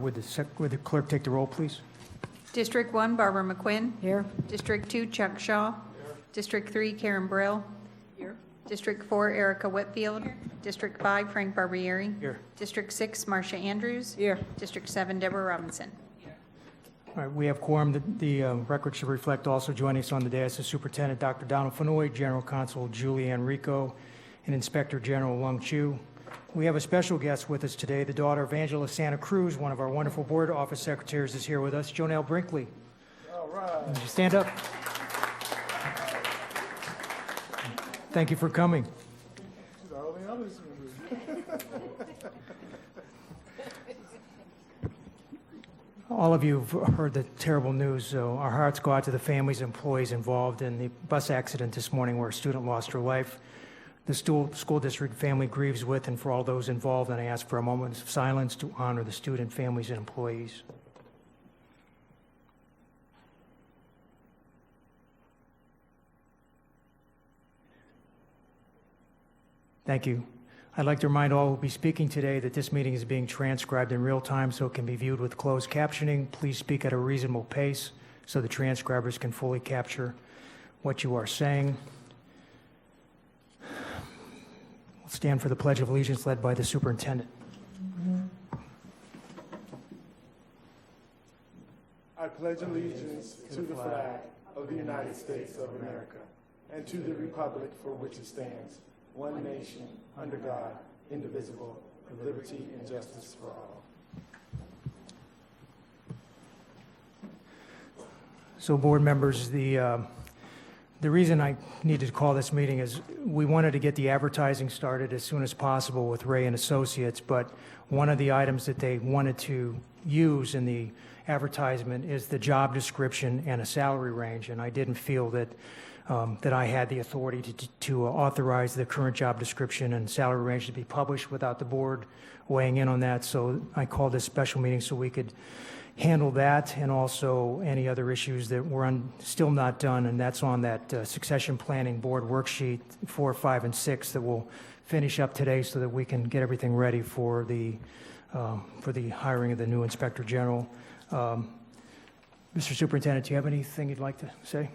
Would the clerk take the roll, please? District 1, Barbara McQuinn. Here. District 2, Chuck Shaw. District 3, Karen Brill. Here. District 4, Erica Whitfield. District 5, Frank Barbieri. Here. District 6, Marcia Andrews. Here. District 7, Deborah Robinson. All right, we have quorum. The record should reflect also joining us on the dais is Superintendent Dr. Donald Fenoy, General Counsel Julianne Rico, and Inspector General Lung Chu. We have a special guest with us today. The daughter of Angela Santa Cruz, one of our wonderful board office secretaries, is here with us, Jonelle Brinkley. All right. Would you stand up? Thank you for coming. She's all the others. All of you have heard the terrible news, so our hearts go out to the families and employees involved in the bus accident this morning where a student lost her life. The school district family grieves with and for all those involved, and I ask for a moment of silence to honor the student families and employees. Thank you. I'd like to remind all who will be speaking today that this meeting is being transcribed in real time so it can be viewed with closed captioning. Please speak at a reasonable pace so the transcribers can fully capture what you are saying. We'll stand for the Pledge of Allegiance led by the Superintendent. I pledge allegiance to the flag of the United States of America and to the republic for which it stands, one nation, under God, indivisible, with liberty and justice for all. So, board members, the reason I needed to call this meeting is we wanted to get the advertising started as soon as possible with Ray and Associates, but one of the items that they wanted to use in the advertisement is the job description and a salary range, and I didn't feel that that I had the authority to authorize the current job description and salary range to be published without the board weighing in on that. So I called this special meeting so we could handle that and also any other issues that were still not done, and that's on that succession planning board worksheet 4, 5, and 6 that we'll finish up today so that we can get everything ready for the hiring of the new Inspector General. Mr. Superintendent, do you have anything you'd like to say?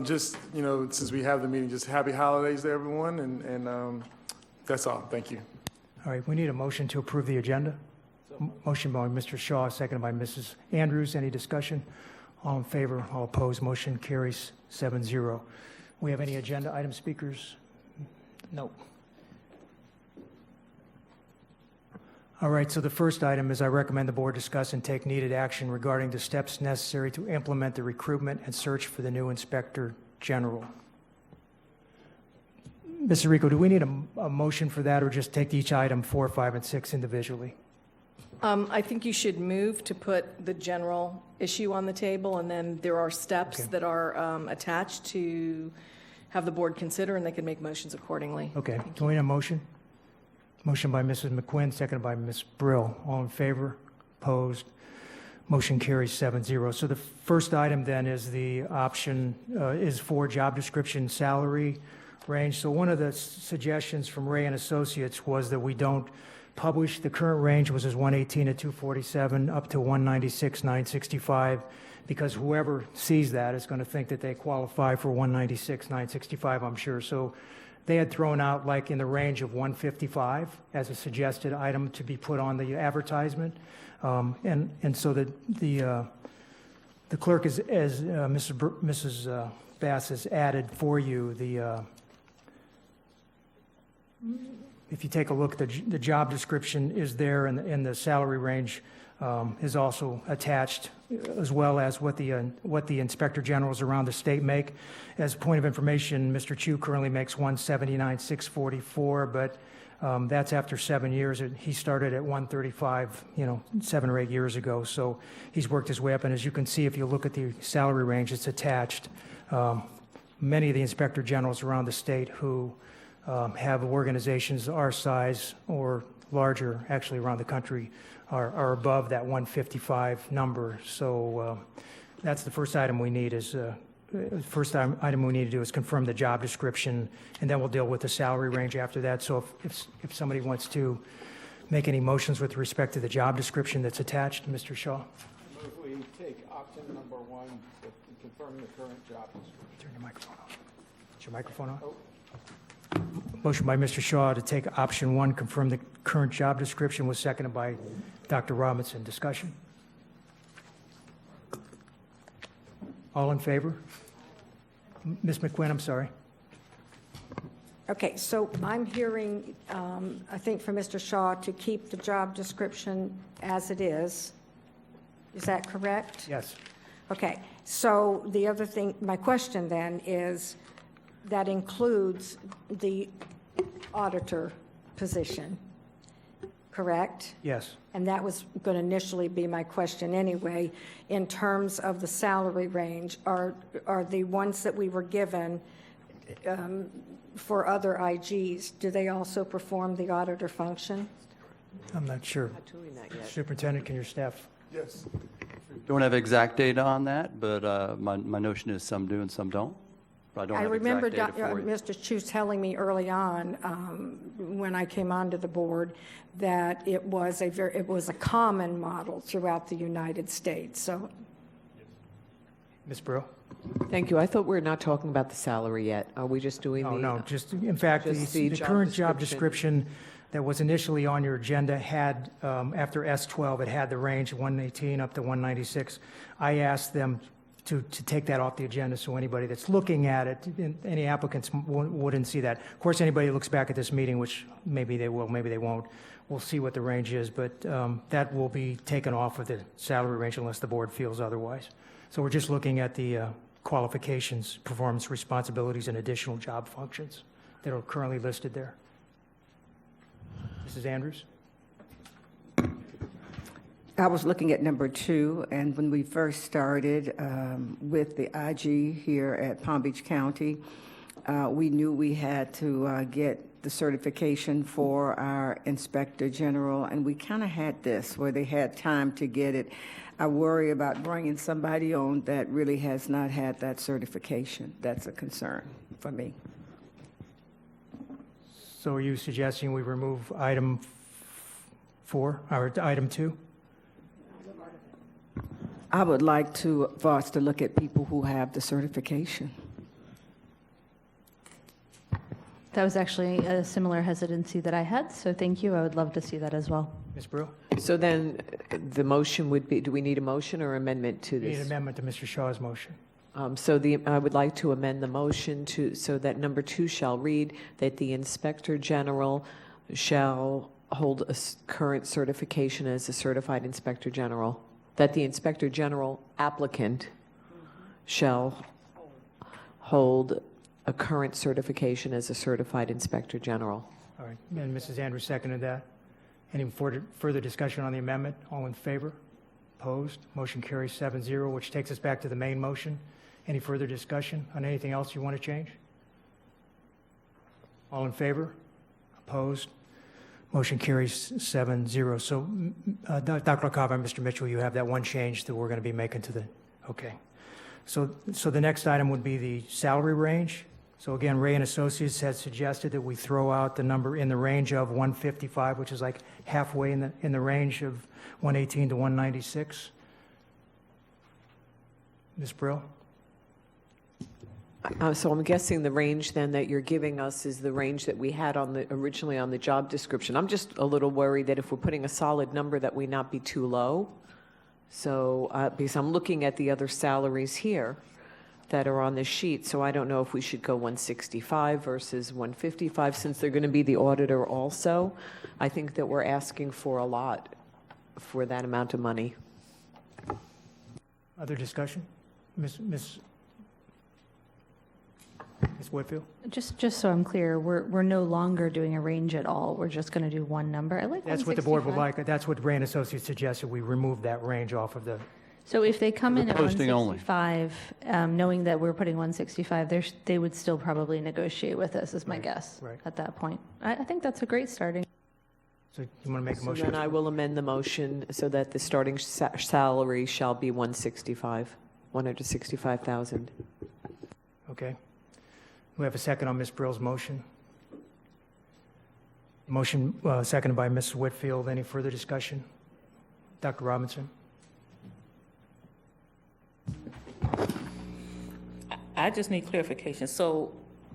Just, since we have the meeting, just happy holidays to everyone, and that's all. Thank you. All right, we need a motion to approve the agenda. Motion by Mr. Shaw, seconded by Mrs. Andrews. Any discussion? All in favor, all opposed, motion carries 7-0. We have any agenda item speakers? No. All right, so the first item is I recommend the board discuss and take needed action regarding the steps necessary to implement the recruitment and search for the new Inspector General. Mr. Rico, do we need a motion for that or just take each item 4, 5, and 6 individually? I think you should move to put the general issue on the table, and then there are steps that are attached to have the board consider, and they can make motions accordingly. Okay, do we need a motion? Motion by Mrs. McQuinn, seconded by Ms. Brill. All in favor? Opposed? Motion carries 7-0. So the first item then is the option is for job description salary range. So one of the suggestions from Ray and Associates was that we don't publish. The current range was 118 to 247 up to 196, 965, because whoever sees that is going to think that they qualify for 196, 965, I'm sure. So they had thrown out like in the range of 155 as a suggested item to be put on the advertisement. And so the clerk is, as Mrs. Bass has added for you, if you take a look, the job description is there, and the salary range is also attached, as well as what the Inspector Generals around the state make. As a point of information, Mr. Chu currently makes $179,644, but that's after 7 years. He started at $135, 7 or 8 years ago. So he's worked his way up, and as you can see, if you look at the salary range, it's attached. Many of the Inspector Generals around the state who have organizations our size or larger, actually around the country, are above that 155 number. So that's the first item we need is item we need to do is confirm the job description, and then we'll deal with the salary range after that. So if somebody wants to make any motions with respect to the job description that's attached, Mr. Shaw? Move we take option number 1, to confirm the current job description. Turn your microphone on. Is your microphone on? Motion by Mr. Shaw to take option 1, confirm the current job description, was seconded by Dr. Robinson. Discussion? All in favor? Ms. McQuinn, I'm sorry. Okay, so I'm hearing, I think from Mr. Shaw, to keep the job description as it is. Is that correct? Yes. Okay, so the other thing, my question then is, that includes the auditor position, correct? Yes. And that was going to initially be my question anyway. In terms of the salary range, are the ones that we were given for other IGs, do they also perform the auditor function? I'm not sure. Superintendent, can your staff? Yes. Don't have exact data on that, but my notion is some do and some don't. But I don't I have remember exact data for you. Mr. Chu telling me early on, when I came onto the board, that it was a common model throughout the United States. So Ms. Brill? Thank you. I thought we were not talking about the salary yet. Are we just doing the? No, just, in fact, just the the job current job description. description that was initially on your agenda had, after S12, it had the range 118 up to 196. I asked them to take that off the agenda, so anybody that's looking at it, any applicants wouldn't see that. Of course, anybody who looks back at this meeting, which maybe they will, maybe they won't, will see what the range is, but that will be taken off of the salary range unless the board feels otherwise. So we're just looking at the qualifications, performance responsibilities, and additional job functions that are currently listed there. Mrs. Andrews? I was looking at number 2, and when we first started with the IG here at Palm Beach County, we knew we had to get the certification for our Inspector General, and we kind of had this where they had time to get it. I worry about bringing somebody on that really has not had that certification. That's a concern for me. So are you suggesting we remove item 4, or item 2? I would like for us to look at people who have the certification. That was actually a similar hesitancy that I had, so thank you. I would love to see that as well. Ms. Brew? So then the motion would be, do we need a motion or amendment to We need an this? amendment to Mr. Shaw's motion. I would like to amend the motion so that number 2 shall read that the Inspector General shall hold a current certification as a certified Inspector General, that the Inspector General applicant shall hold a current certification as a certified Inspector General. All right, and Mrs. Andrews seconded that. Any further discussion on the amendment? All in favor? Opposed? Motion carries 7-0, which takes us back to the main motion. Any further discussion on anything else you want to change? All in favor? Opposed? Motion carries 7-0. So, Dr. LaCava and Mr. Mitchell, you have that one change that we're going to be making to the, okay. So the next item would be the salary range. So again, Ray and Associates had suggested that we throw out the number in the range of 155, which is like halfway in the range of 118 to 196. Ms. Brill? So I'm guessing the range then that you're giving us is the range that we had originally on the job description. I'm just a little worried that if we're putting a solid number that we not be too low. So, because I'm looking at the other salaries here that are on the sheet, so I don't know if we should go 165 versus 155 since they're going to be the auditor also. I think that we're asking for a lot for that amount of money. Other discussion? Ms. Whitfield? Just so I'm clear, we're no longer doing a range at all. We're just going to do one number. I like That's what the board would 165. like. That's what Ray and Associates suggested. We remove that range off of the, So if they come in at Posting only. 165, knowing that we're putting 165, they would still probably negotiate with us, is my Right, guess, right. at that point. I think that's a great starting. so you want to make a So motion? then I will amend the motion so that the starting salary shall be 165,000. Okay. We have a second on Ms. Brill's motion. Motion seconded by Ms. Whitfield. Any further discussion? Dr. Robinson? I just need clarification. So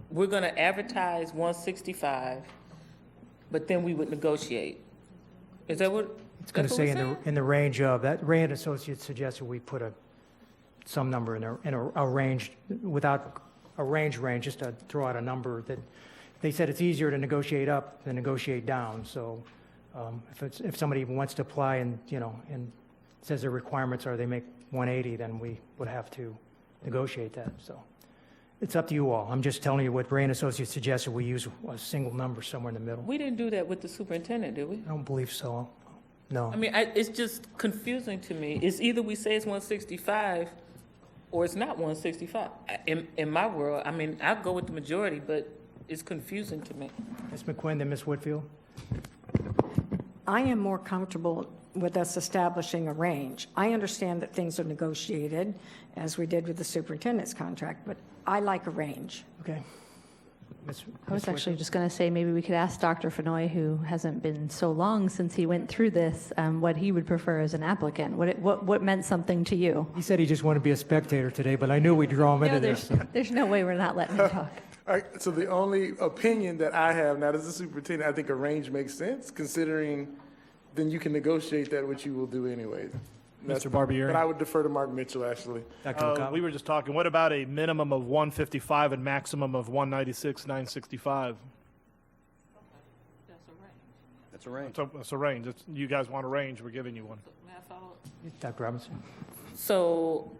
we're going to advertise 165, but then we would negotiate. Is that what? It's going to that's what say we're saying? in the range of, that Ray and Associates suggested we put some number in a range, without a range, just to throw out a number that, they said it's easier to negotiate up than negotiate down. So if somebody wants to apply and, and says their requirements are they make 180, then we would have to negotiate that. So it's up to you all. I'm just telling you what Ray and Associates suggested. We use a single number somewhere in the middle. We didn't do that with the superintendent, did we? I don't believe so. No. I mean, it's just confusing to me. It's either we say it's 165 or it's not 165. In my world, I mean, I'll go with the majority, but it's confusing to me. Ms. McQuinn, then Ms. Whitfield? I am more comfortable with us establishing a range. I understand that things are negotiated, as we did with the superintendent's contract, but I like a range. Okay. I was actually just going to say maybe we could ask Dr. Fenoy, who hasn't been so long since he went through this, what he would prefer as an applicant. What meant something to you? He said he just wanted to be a spectator today, but I knew we'd draw him into this. There's no way we're not letting him talk. All right, so the only opinion that I have now as a superintendent, I think a range makes sense, considering then you can negotiate that, which you will do anyways. Mr. Barbieri? But I would defer to Mark Mitchell, actually. Dr. LaCava? We were just talking, what about a minimum of 155 and maximum of 196, 965? That's a range. That's a range. You guys want a range, we're giving you one. Dr. Robinson? So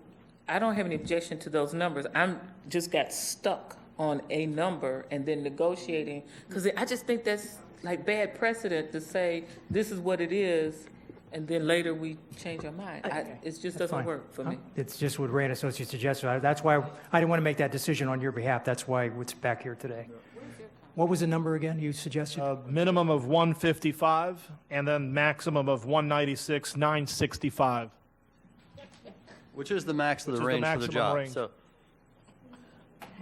I don't have any objection to those numbers. I'm just got stuck on a number and then negotiating, because I just think that's like bad precedent to say this is what it is, and then later we change our mind. It just doesn't Fine. work for me. It's just what Ray and Associates suggested. That's why I didn't want to make that decision on your behalf. That's why it's back here today. What was the number again you suggested? Minimum of 155 and then maximum of 196, 965. Which is the max of Which the is the range for the maximum job. range. So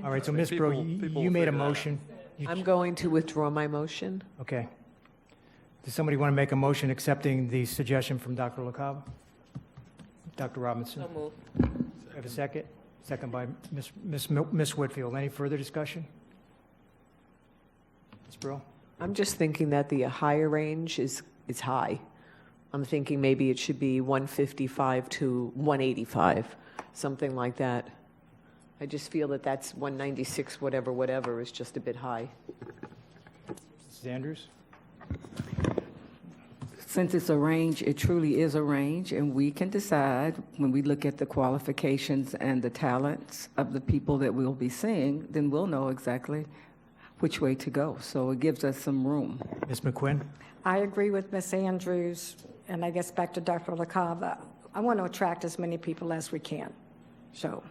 All right, so Ms. Bro, people you will made a figure that out. motion. I'm going to withdraw my motion. Okay. Does somebody want to make a motion accepting the suggestion from Dr. LaCava? Dr. Robinson? So move. Have a second? Second by Ms. Whitfield. Any further discussion? Ms. Brill? I'm just thinking that the higher range is high. I'm thinking maybe it should be 155 to 185, something like that. I just feel that that's 196, whatever is just a bit high. Mrs. Andrews? Since it's a range, it truly is a range, and we can decide when we look at the qualifications and the talents of the people that we'll be seeing, then we'll know exactly which way to go. So it gives us some room. Ms. McQuinn? I agree with Ms. Andrews, and I guess back to Dr. LaCava. I want to attract as many people as we can. So,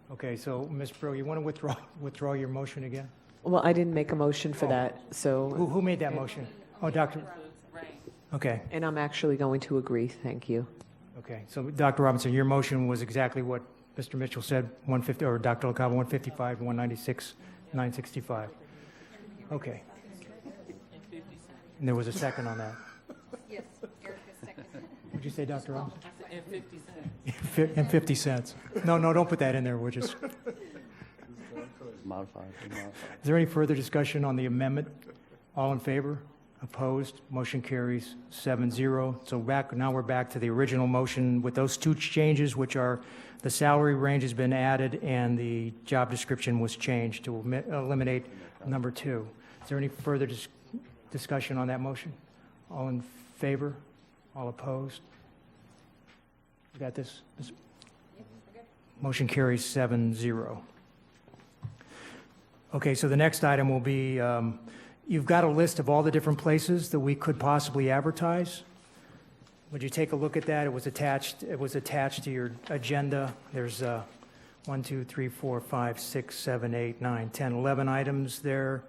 Okay, so Ms. Brill, you want to withdraw your motion again? Well, I didn't make a motion for that, so, Who made that motion? Oh, Dr. Okay, and I'm actually going to agree, thank you. okay. So Dr. Robinson, your motion was exactly what Mr. Mitchell said, 150, or Dr. LaCava, 155, 196, 965. Okay. And there was a second on that. Yes, Erica second. What'd you say, Dr. Robinson? And 50 cents. And 50 cents. No, don't put that in there. We'll just, is modified. there any further discussion on the amendment? All in favor? Opposed? Motion carries 7-0. So now we're back to the original motion with those two changes, which are the salary range has been added and the job description was changed to eliminate number 2. Is there any further discussion on that motion? All in favor? All opposed? You got this? Motion carries 7-0. Okay, so the next item will be, you've got a list of all the different places that we could possibly advertise. Would you take a look at that? It was attached to your agenda. There's 1, 2, 3, 4, 5, 6, 7, 8, 9, 10, 11 items there.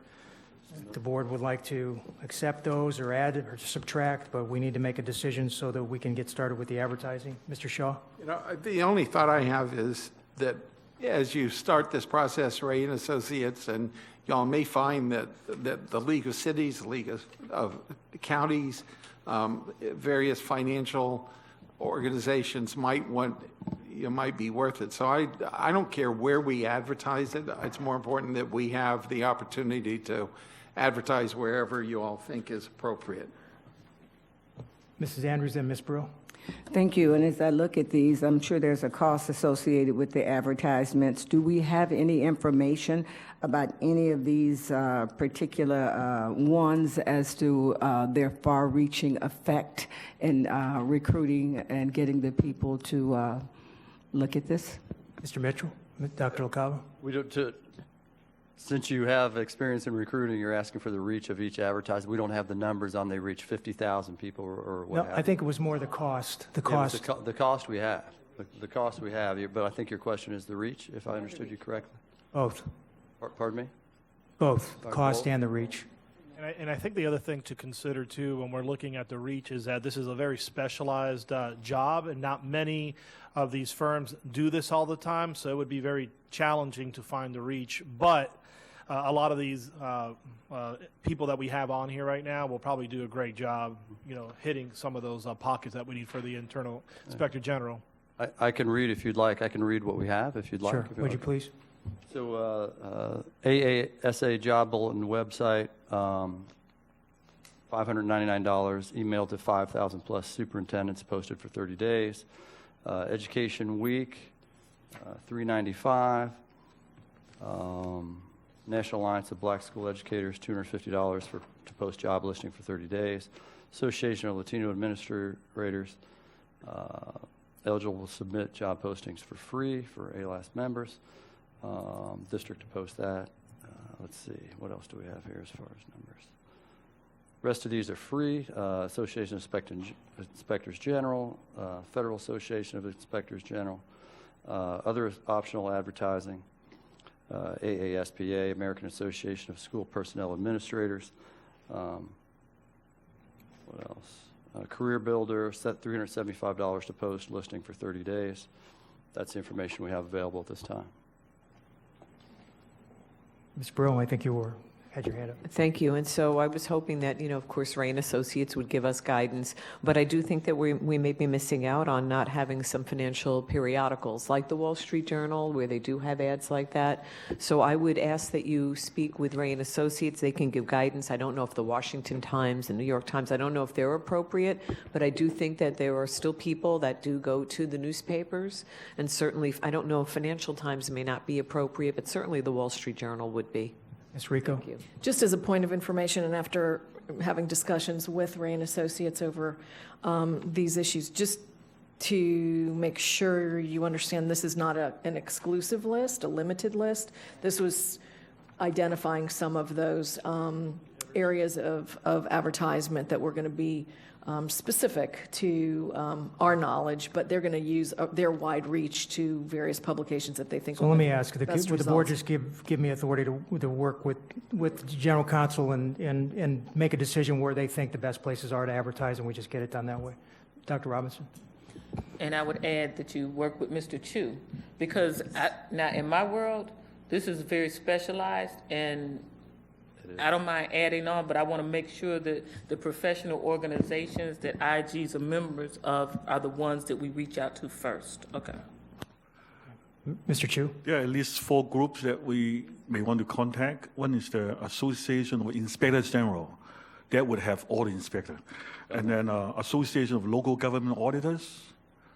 If the board would like to accept those or add or subtract, but we need to make a decision so that we can get started with the advertising. Mr. Shaw? The only thought I have is that as you start this process, Ray and Associates, and y'all may find that the League of Cities, the League of Counties, various financial organizations might be worth it. So I don't care where we advertise it. It's more important that we have the opportunity to advertise wherever you all think is appropriate. Mrs. Andrews and Ms. Brill. Thank you. And as I look at these, I'm sure there's a cost associated with the advertisements. Do we have any information about any of these particular ones as to their far-reaching effect in recruiting and getting the people to look at this? Mr. Mitchell, Dr. LaCava. Since you have experience in recruiting, you're asking for the reach of each advertiser. We don't have the numbers on they reach 50,000 people or what No, have I think it was more the cost. The Yeah, it was cost. the cost we have. The cost we have, but I think your question is the reach, if I understood you correctly. Both. Pardon me? Both. Or Cost both? and the reach. And I think the other thing to consider, too, when we're looking at the reach is that this is a very specialized job, and not many of these firms do this all the time, so it would be very challenging to find the reach. But a lot of these people that we have on here right now will probably do a great job, hitting some of those pockets that we need for the internal inspector general. I can read if you'd like. I can read what we have if you'd like. Sure. If Would you please? So AASA job bulletin website, $599, email to 5,000 plus superintendents, posted for 30 days. Education Week, $395. National Alliance of Black School Educators, $250 to post job listing for 30 days. Association of Latino Administrators, eligible to submit job postings for free for ALAS members. District to post that. Let's see, what else do we have here as far as numbers? Rest of these are free. Association of Inspectors General, Federal Association of Inspectors General, other optional advertising, AASPA, American Association of School Personnel Administrators. What else? Career Builder, set $375 to post, listing for 30 days. That's the information we have available at this time. Ms. Brill, I think you had your hand up. Thank you. And so I was hoping that, of course, Ray and Associates would give us guidance, but I do think that we may be missing out on not having some financial periodicals like the Wall Street Journal, where they do have ads like that. So I would ask that you speak with Ray and Associates. They can give guidance. I don't know if the Washington Times and New York Times, I don't know if they're appropriate, but I do think that there are still people that do go to the newspapers. And certainly, I don't know if Financial Times may not be appropriate, but certainly the Wall Street Journal would be. Ms. Rico? Thank you. Just as a point of information, and after having discussions with Ray and Associates over these issues, just to make sure you understand, this is not an exclusive list, a limited list. This was identifying some of those areas of advertisement that were going to be specific to our knowledge, but they're going to use their wide reach to various publications that they think So will let get me ask, would best the board results. just give me authority to work with the general counsel and make a decision where they think the best places are to advertise, and we just get it done that way? Dr. Robinson? And I would add that you work with Mr. Chu, because now in my world, this is very specialized, and I don't mind adding on, but I want to make sure that the professional organizations that IGs are members of are the ones that we reach out to first. Okay. Mr. Chu? There are at least 4 groups that we may want to contact. One is the Association of Inspectors General. That would have all the inspectors. And then Association of Local Government Auditors.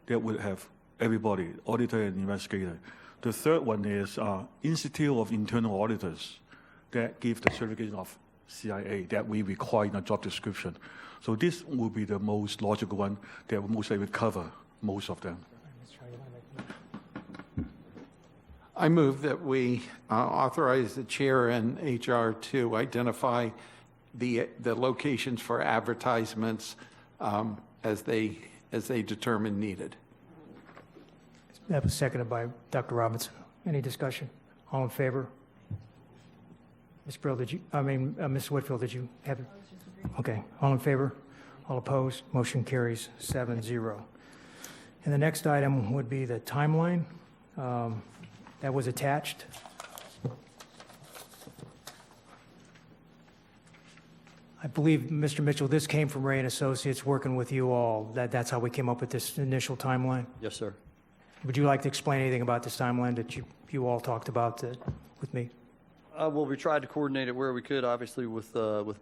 That would have everybody, auditor and investigator. The third one is Institute of Internal Auditors. That give the certification of CIA that we require in a job description. So this will be the most logical one that will most likely cover most of them. I move that we authorize the chair and HR to identify the locations for advertisements as they determine needed. That was seconded by Dr. Robinson. Any discussion? All in favor? Ms. Brill, Ms. Whitfield, did you have it? Okay. All in favor? All opposed? Motion carries 7-0. And the next item would be the timeline. that was attached. I believe, Mr. Mitchell, this came from Ray and Associates working with you all. That's how we came up with this initial timeline. Yes, sir. Would you like to explain anything about this timeline that you all talked about with me? Well, we tried to coordinate it where we could, obviously, with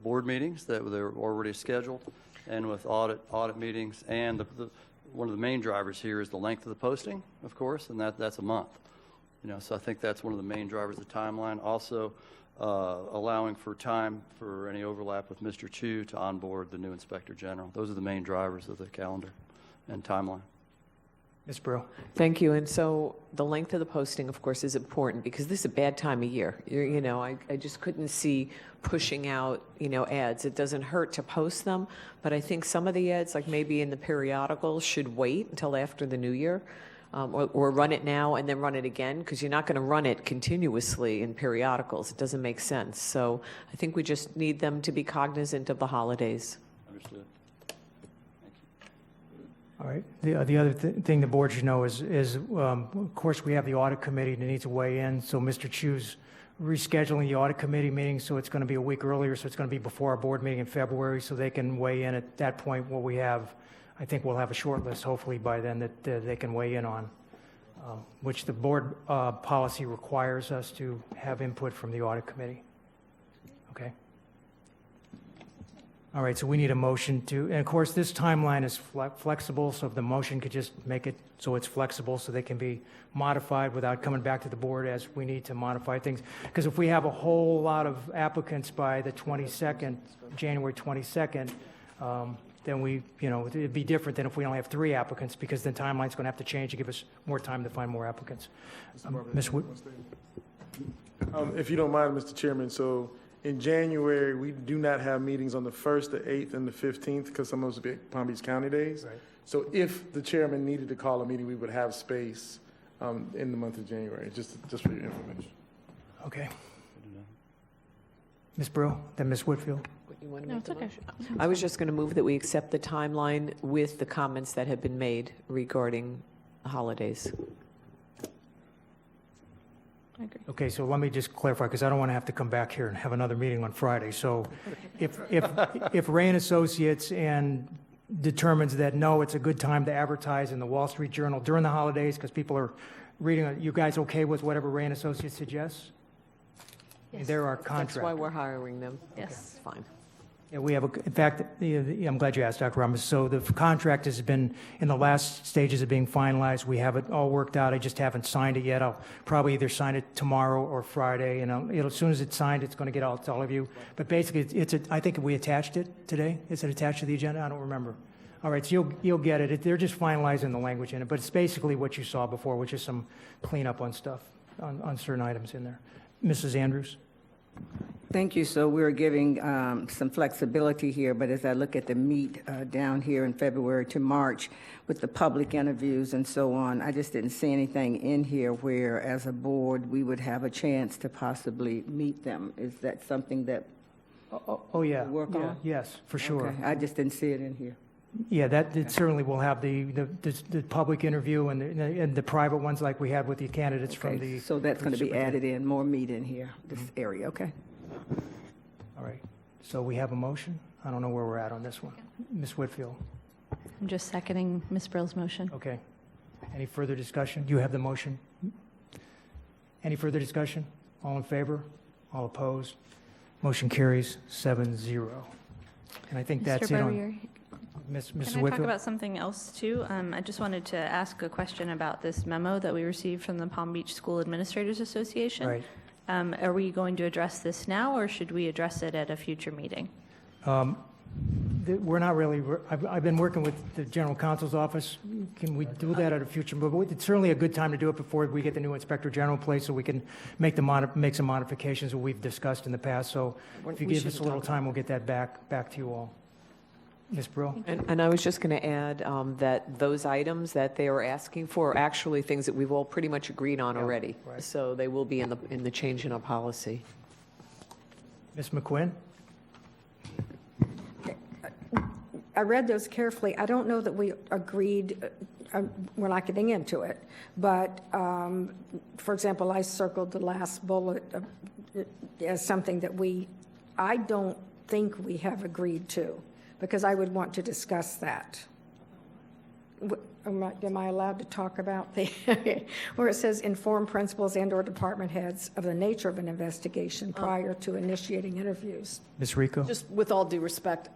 board meetings that were already scheduled, and with audit meetings. And one of the main drivers here is the length of the posting, of course, and that's a month. So I think that's one of the main drivers of the timeline. Also, allowing for time for any overlap with Mr. Chu to onboard the new Inspector General. Those are the main drivers of the calendar and timeline. Ms. Brew? Thank you. And so the length of the posting, of course, is important because this is a bad time of year. I just couldn't see pushing out, ads. It doesn't hurt to post them, but I think some of the ads, like maybe in the periodicals, should wait until after the new year. Or run it now and then run it again, because you're not going to run it continuously in periodicals. It doesn't make sense. So I think we just need them to be cognizant of the holidays. Understood. All right. The other thing the board should know is of course, we have the audit committee that needs to weigh in. So Mr. Chu's rescheduling the audit committee meeting, so it's going to be a week earlier. So it's going to be before our board meeting in February, so they can weigh in at that point. What we have, I think we'll have a short list hopefully by then that they can weigh in on, which the board policy requires us to have input from the audit committee. Okay. All right, so we need a motion to, and of course, this timeline is flexible, so if the motion could just make it so it's flexible so they can be modified without coming back to the board as we need to modify things. Because if we have a whole lot of applicants by the 22nd, January 22nd, then it'd be different than if we only have 3 applicants, because the timeline's going to have to change to give us more time to find more applicants. Ms. Wood? If you don't mind, Mr. Chairman, so in January, we do not have meetings on the 1st, the 8th, and the 15th, because some of those will be Palm Beach County days. Right. So if the chairman needed to call a meeting, we would have space in the month of January, just for your information. Okay. Ms. Brew, then Ms. Whitfield. You want to make the motion? I was just going to move that we accept the timeline with the comments that have been made regarding the holidays. I agree. Okay, so let me just clarify, because I don't want to have to come back here and have another meeting on Friday. So if Ray and Associates and determines that, no, it's a good time to advertise in the Wall Street Journal during the holidays because people are reading it, you guys okay with whatever Ray and Associates suggests? Yes. They're our That's contract. why we're hiring them. Yes. Okay, fine. Yeah, we have, in fact, I'm glad you asked, Dr. Ramos. So the contract has been in the last stages of being finalized. We have it all worked out. I just haven't signed it yet. I'll probably either sign it tomorrow or Friday. And as soon as it's signed, it's going to get out to all of you. But basically, I think we attached it today. Is it attached to the agenda? I don't remember. All right, so you'll get it. They're just finalizing the language in it. But it's basically what you saw before, which is some cleanup on stuff, on certain items in there. Mrs. Andrews? Thank you. So we're giving some flexibility here, but as I look at the meat down here in February to March with the public interviews and so on, I just didn't see anything in here where, as a board, we would have a chance to possibly meet them. Is that something that Oh, yeah. work Yeah, on? yes, for sure. Okay. I just didn't see it in here. Yeah, it certainly will have the public interview and the private ones like we had with the candidates from Okay, the. so that's from going the to be added in, more meat in here, this area, okay? All right. So we have a motion? I don't know where we're at on this one. Ms. Whitfield? I'm just seconding Ms. Brill's motion. Okay. Any further discussion? You have the motion? Any further discussion? All in favor? All opposed? Motion carries 7-0. And I think that's Mr. it on. Barrier, Mrs. can I talk Whitfield? about something else too? I just wanted to ask a question about this memo that we received from the Palm Beach School Administrators Association. Right. Are we going to address this now, or should we address it at a future meeting? We're not really, I've been working with the general counsel's office. Can we do that at a future, but it's certainly a good time to do it before we get the new inspector general in place so we can make some modifications that we've discussed in the past. So if you We give us a should little talk time, we'll get that back to you all. Ms. Brill? And I was just going to add that those items that they are asking for are actually things that we've all pretty much agreed on already. right. So they will be in the change in our policy. Ms. McQuinn? I read those carefully. I don't know that we agreed, we're not getting into it, but, for example, I circled the last bullet as something that I don't think we have agreed to, because I would want to discuss that. Am I allowed to talk about the, where it says inform principals and/or department heads of the nature of an investigation prior to initiating interviews? Ms. Rico? Just with all due respect,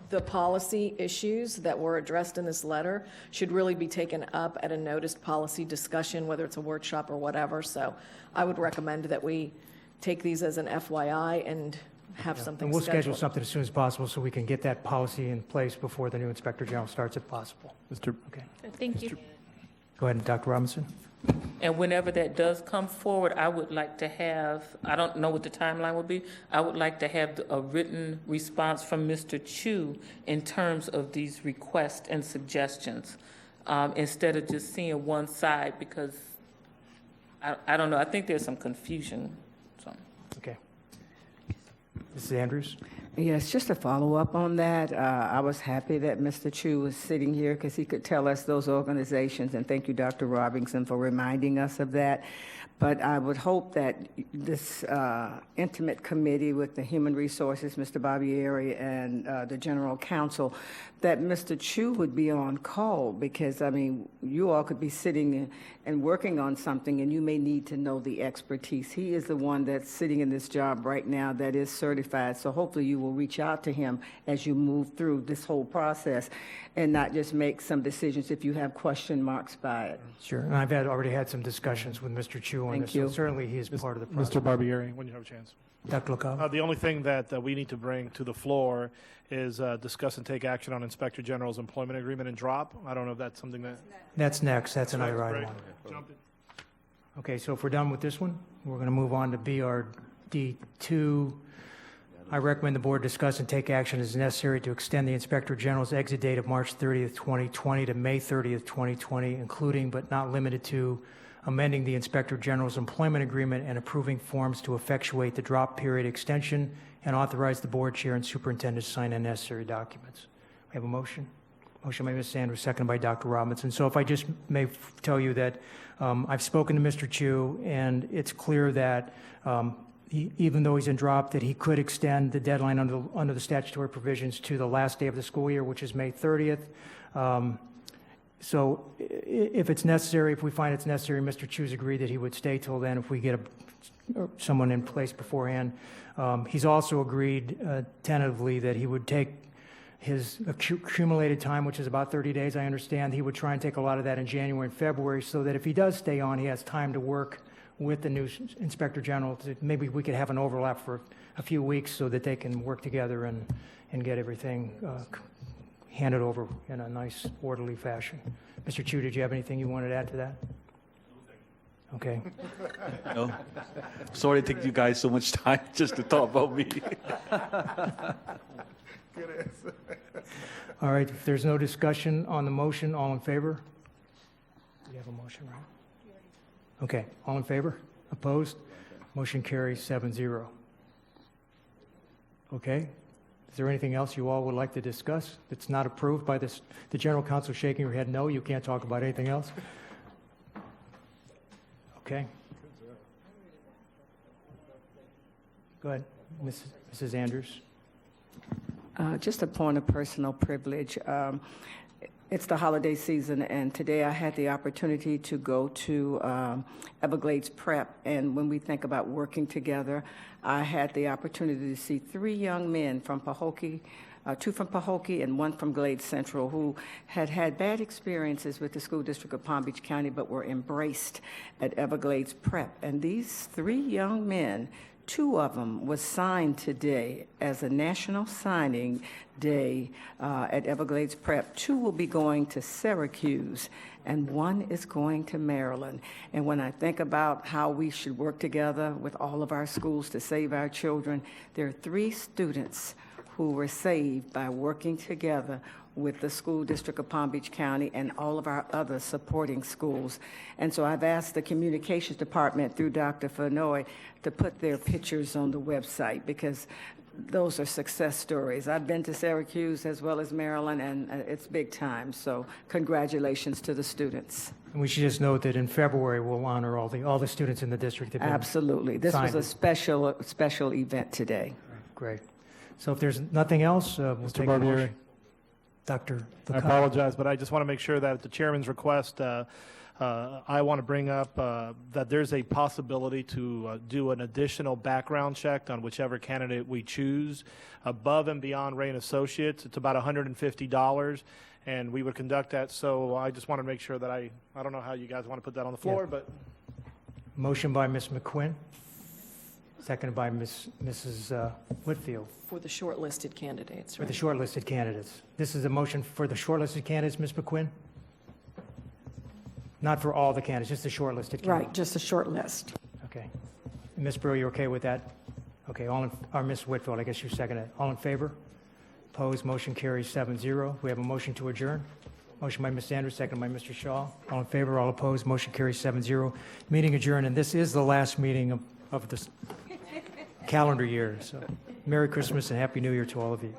the policy issues that were addressed in this letter should really be taken up at a noticed policy discussion, whether it's a workshop or whatever. So I would recommend that we take these as an FYI and have something And we'll schedule scheduled. something as soon as possible so we can get that policy in place before the new Inspector General starts if possible. Okay. Thank you. Go ahead, Dr. Robinson. And whenever that does come forward, I would like to have, I don't know what the timeline will be, I would like to have a written response from Mr. Chu in terms of these requests and suggestions, instead of just seeing one side, because I don't know, I think there's some confusion, so. Okay. Mrs. Andrews? Yes, just to follow up on that, I was happy that Mr. Chu was sitting here because he could tell us those organizations, and thank you, Dr. Robinson, for reminding us of that. But I would hope that this intimate committee with the Human Resources, Mr. Barbieri, and the General Counsel, that Mr. Chu would be on call, because, I mean, you all could be sitting and working on something, and you may need to know the expertise. He is the one that's sitting in this job right now that is certified, so hopefully you will reach out to him as you move through this whole process and not just make some decisions if you have question marks by it. Sure. And I've already had some discussions with Mr. Chu on Thank this, you. so certainly he is part of the process. Mr. Barbieri, when you have a chance. Dr. LaCava? The only thing that we need to bring to the floor is discuss and take action on Inspector General's employment agreement and drop. I don't know if that's something that... That's next. That's another item. Great. Jump in. Okay, so if we're done with this one, we're going to move on to BRD2. I recommend the board discuss and take action as necessary to extend the Inspector General's exit date of March 30th, 2020 to May 30th, 2020, including but not limited to amending the Inspector General's employment agreement and approving forms to effectuate the drop period extension and authorize the board chair and superintendent to sign the necessary documents. We have a motion? Motion by Ms. Sanders, seconded by Dr. Robinson. So if I just may tell you that I've spoken to Mr. Chu, and it's clear that even though he's in drop, that he could extend the deadline under the statutory provisions to the last day of the school year, which is May 30th. So if it's necessary, if we find it's necessary, Mr. Chu's agreed that he would stay till then if we get someone in place beforehand. He's also agreed tentatively that he would take his accumulated time, which is about 30 days, I understand. He would try and take a lot of that in January and February so that if he does stay on, he has time to work with the new Inspector General. Maybe we could have an overlap for a few weeks so that they can work together and get everything handed over in a nice, orderly fashion. Mr. Chu, did you have anything you wanted to add to that? Okay. No. Sorry to take you guys so much time just to talk about me. All right, if there's no discussion on the motion, all in favor? Do you have a motion, right? Okay, all in favor? Opposed? Motion carries 7-0. Okay, is there anything else you all would like to discuss that's not approved by the General Counsel shaking her head no, you can't talk about anything else? Okay. Go ahead, Mrs. Andrews. Just a point of personal privilege. It's the holiday season, and today I had the opportunity to go to Everglades Prep, and when we think about working together, I had the opportunity to see 3 young men from Pahokee, 2 from Pahokee and 1 from Glades Central, who had had bad experiences with the school district of Palm Beach County, but were embraced at Everglades Prep. And these 3 young men, 2 of them was signed today as a National Signing Day at Everglades Prep. 2 will be going to Syracuse, and 1 is going to Maryland. And when I think about how we should work together with all of our schools to save our children, there are 3 students who were saved by working together with the school district of Palm Beach County and all of our other supporting schools. And so I've asked the communications department through Dr. Fenoy to put their pictures on the website, because those are success stories. I've been to Syracuse as well as Maryland, and it's big time. So congratulations to the students. And we should just note that in February, we'll honor all the students in the district that have been Absolutely. This was a signed. special event today. Great. So if there's nothing else, we'll Mr. take a Barbieri. motion. Dr. I Licata. apologize, but I just want to make sure that at the chairman's request, I want to bring up that there's a possibility to do an additional background check on whichever candidate we choose above and beyond Ray and Associates. It's about $150, and we would conduct that. So I just want to make sure that I don't know how you guys want to put that on the floor, but Motion by Ms. McQuinn, seconded by Mrs. Whitfield. For the shortlisted candidates, For the right? shortlisted candidates. This is a motion for the shortlisted candidates, Ms. McQuinn? Not for all the candidates, just the shortlisted candidates? Right, just a short list. Okay. Ms. Brewer, you okay with that? Okay, or Ms. Whitfield, I guess you second it. All in favor? Opposed, motion carries 7-0. We have a motion to adjourn. Motion by Ms. Andrews, second by Mr. Shaw. All in favor, all opposed, motion carries 7-0. Meeting adjourned, and this is the last meeting of this calendar year. So Merry Christmas and Happy New Year to all of you.